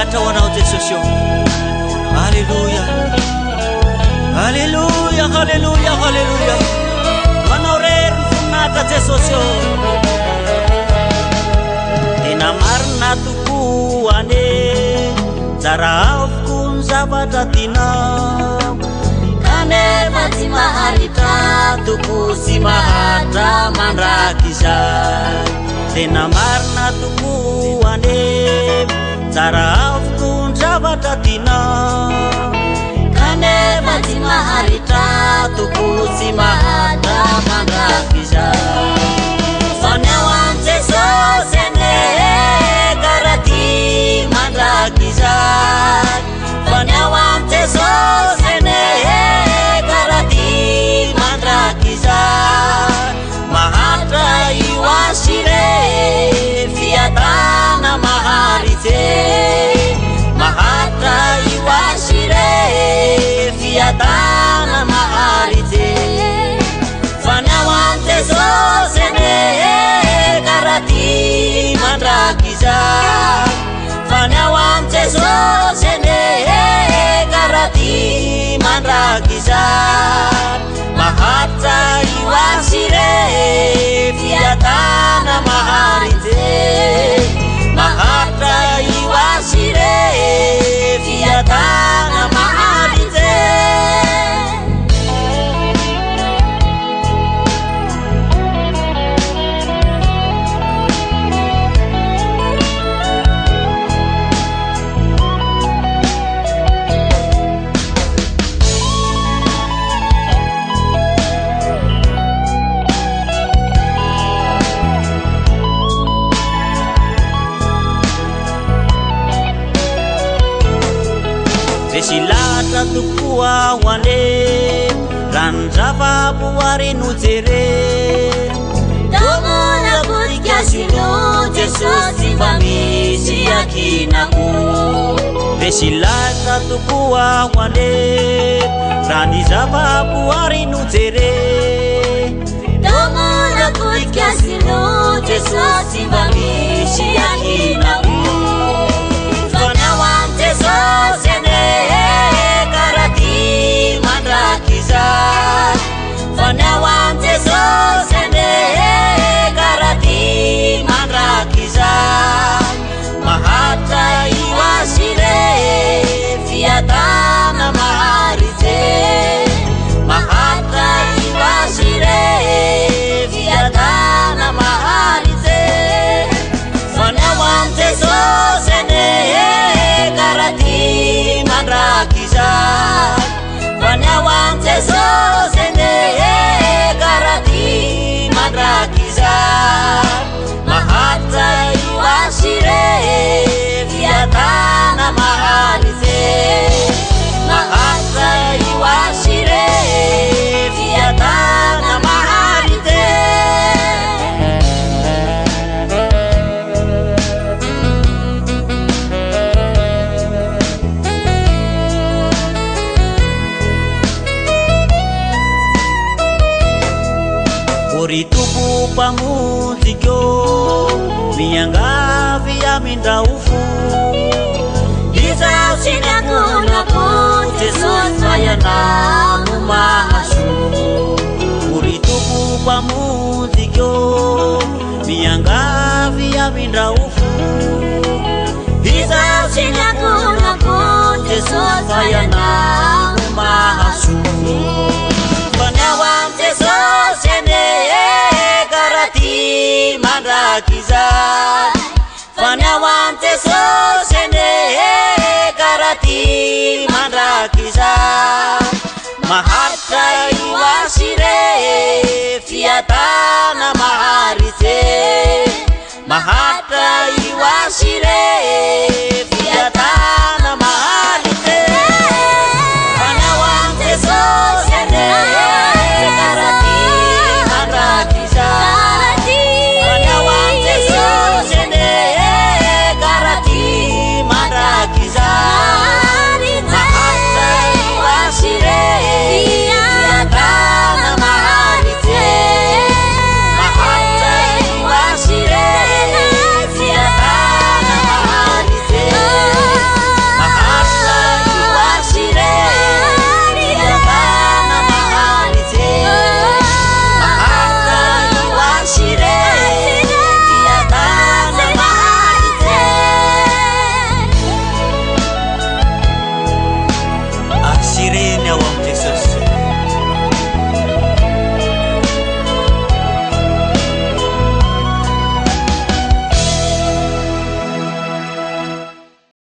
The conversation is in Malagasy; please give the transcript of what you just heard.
mahafinaritra ho anao Jesosy io. Halleluja, halleluja, halleluja, halleluja. Manao rery ny voninahitra Jesosy io. Tena marina tokoa ane tsara avokoa ny zavatra tianao, kanefa tsy maharitra toko sy maharitra mandraky izay. Tena marina tokoa ane tsara avokoa ny zavatra tianao, kanefa tsy maharitra toko sy maharitra mandraky izay. Fa ny ao am Jesosy ane karaty mandraky izay. Fa ny ao am Jesosy ane karaty mandraky izay. Maharitra io asire fiatana maharitse. Maharitra io asire fiatana maharitse. Fa ny ao am Jesosy ane karaty mandraky izay. Fa ny ao am Jesosy ane karaty mandraky izay. Maharitra io asire fiatana maharitse. Maharitra io asire fiatana maharitse. Resy lahatra tokoa ho ane ranon-javaboary nojere. Tomona vonikasino Jesosy mba misy akinako. Resy lahatra tokoa ho ane ranon-javaboary nojere. Tomona vonikasino Jesosy mba misy akinako. Fa ny ao am Jesosy ane karaty mandraky izay. Fa ny ao am Jesosy ane karaty mandraky izay. Maharitra io asire fiatana maharitse. Maharitra io asire fiatana maharitse. Fa ny ao am Jesosy ane karaty mandraky izay. Fa ny ao am Jesosy ane karaty mandraky izay. Maharitra io asire fiatana maharitse. Maharitra io asire fiatana maharitse. Ori tuku pamunzikyo miangavy amindraofo. Izao sinakonako Jesosy fayana no mahasoa. Ori tuku pamunzikyo miangavy amindraofo. Izao sinakonako Jesosy fayana no mahasoa. Fa ny ao am Jesosy ane karaty mandraky izay. Fa ny ao am Jesosy ane karaty mandraky izay. Maharitra io asire fiatana maharitse. Maharitra io asire